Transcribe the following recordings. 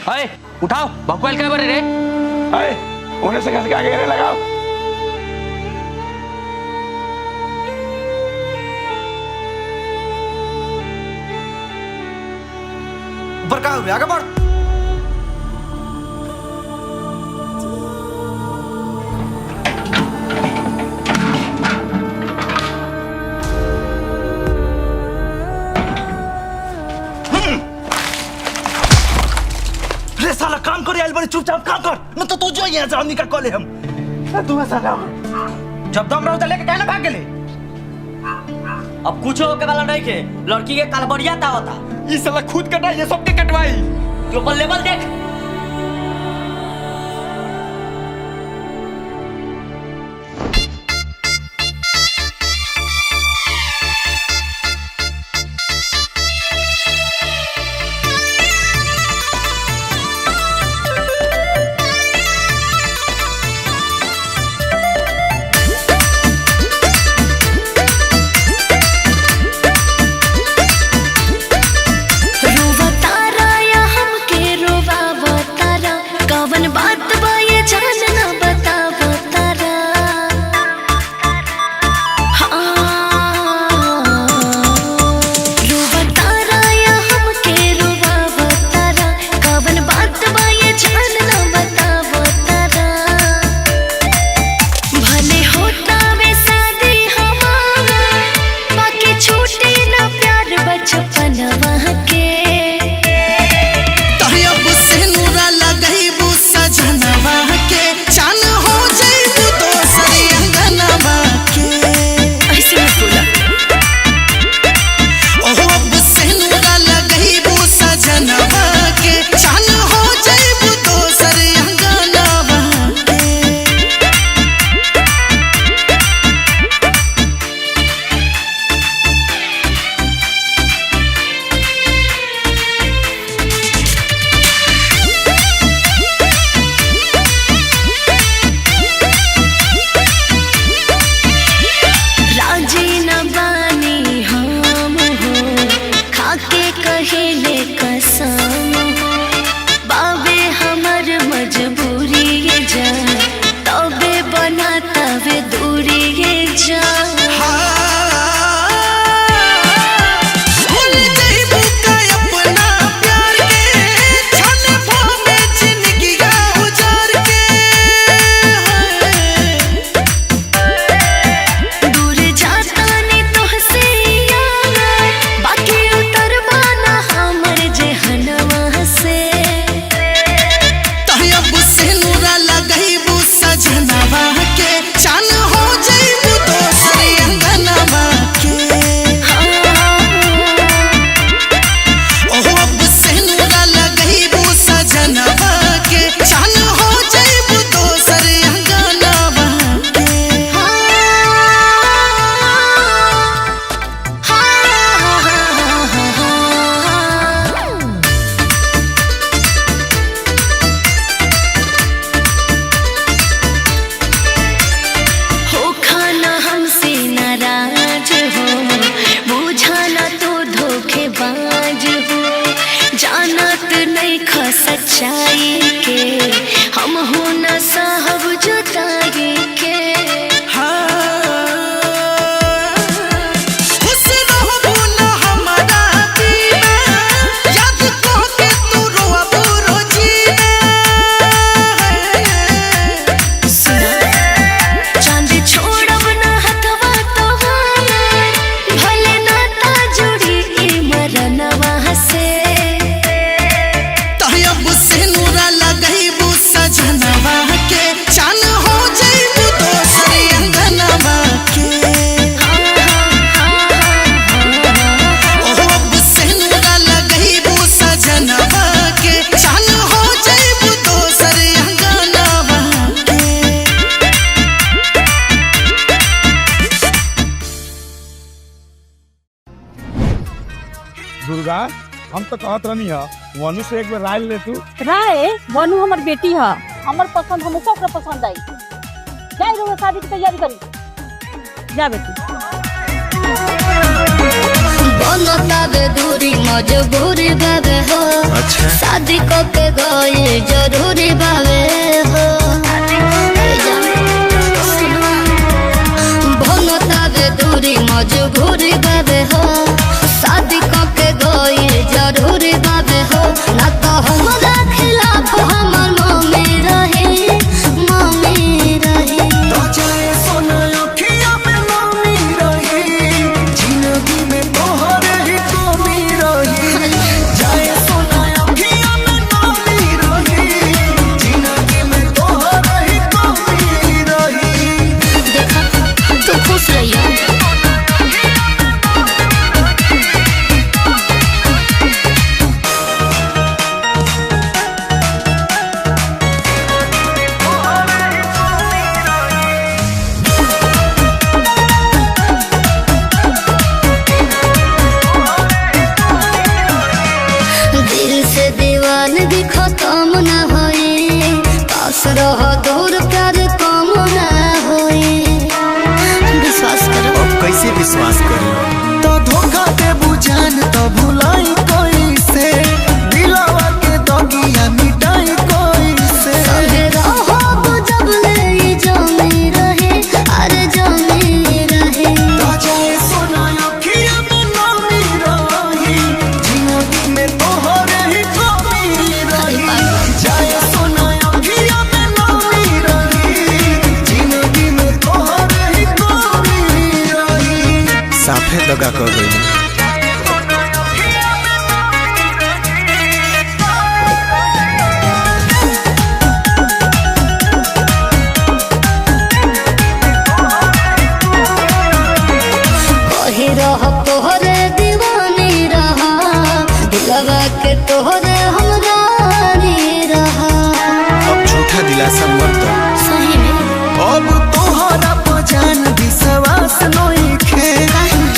अरे उठाओ भगवान क्या बरे रे। अरे उन्हें से कैसे आगे लगाओ। ऊपर कहाँ हुए आगे बढ़। साला काम कर यार बड़े चुपचाप काम कर न तो तू जो यहाँ जाओ निकल कॉले हम तू ऐसा ना जब दम रहो तो लेके कहना भाग ले। अब कुछ होके वाला नहीं के लड़की के कालबड़िया ता होता ये साला खुद कटा ये सबके कटवाई तो पर लेवल देख। दुर्गा हम तो कहत रहनी है वनु से एक बार राय ले तू। राय वनु हमर बेटी है, हमर पसंद हम ओकरा पसंद आई। जाई रो शादी की तैयारी करी जा बेटी। बनता बे दूरी मजबूरी बाबे हो शादी को के गए जरूरी बावे हो भनतावे दूरी मजबूरी बावे हो शादी को के गए जरूरी बावे हो ना तो हमरा खिलाफ हमर मम्मी रही तो जाए सोना अखिया में मम्मी रही जिंदगी में तोहरे ही कमी रही जाए सोना अखिया में मम्मी रही जिंदगी में तोहरे ही कमी रही। देखा तू खुश रहियो दिल से दीवानगी खत्म न होई पास रह दूर प्यार कम न होई विश्वास करो। अब कैसे विश्वास करी तो धोखा दे बुझान तो भुलाई कोई से दिलावा के दगिया मिटाई कोई से संगे रहो जब ले जमी रहे अरे जमी रहे तो जाए सोना अखिया में मम्मी रही जिंदगी में तोहरे ही कमी रही जाए सोना अखिया में मम्मी रही जिंदगी में तोहरे ही कमी रही। साफे दगा कर गई कही रह तोहरे दीवानी रहा दिलवा के तोहरे हमरानी रहा अब झूठा दिलासा मत दो सही में अब तोहरा पहचान विश्वास नहीं खे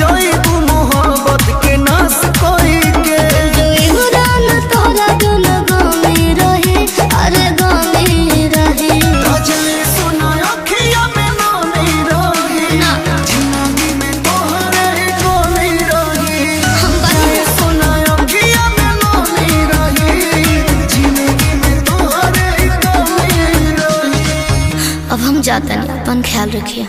जोई तू मोहब्बत के नाश कोई के जो इमरान तोहरा गुन गमी रहे अरे गमी रहे तो जाए सोना अखिया में मम्मी रही ना जिंदगी में तोहरे ही कमी रही हम जाए सोना अखिया में मम्मी रही जिंदगी में तोहरे ही कमी रही। अब हम जाते हैं अपन ख्याल रखिए।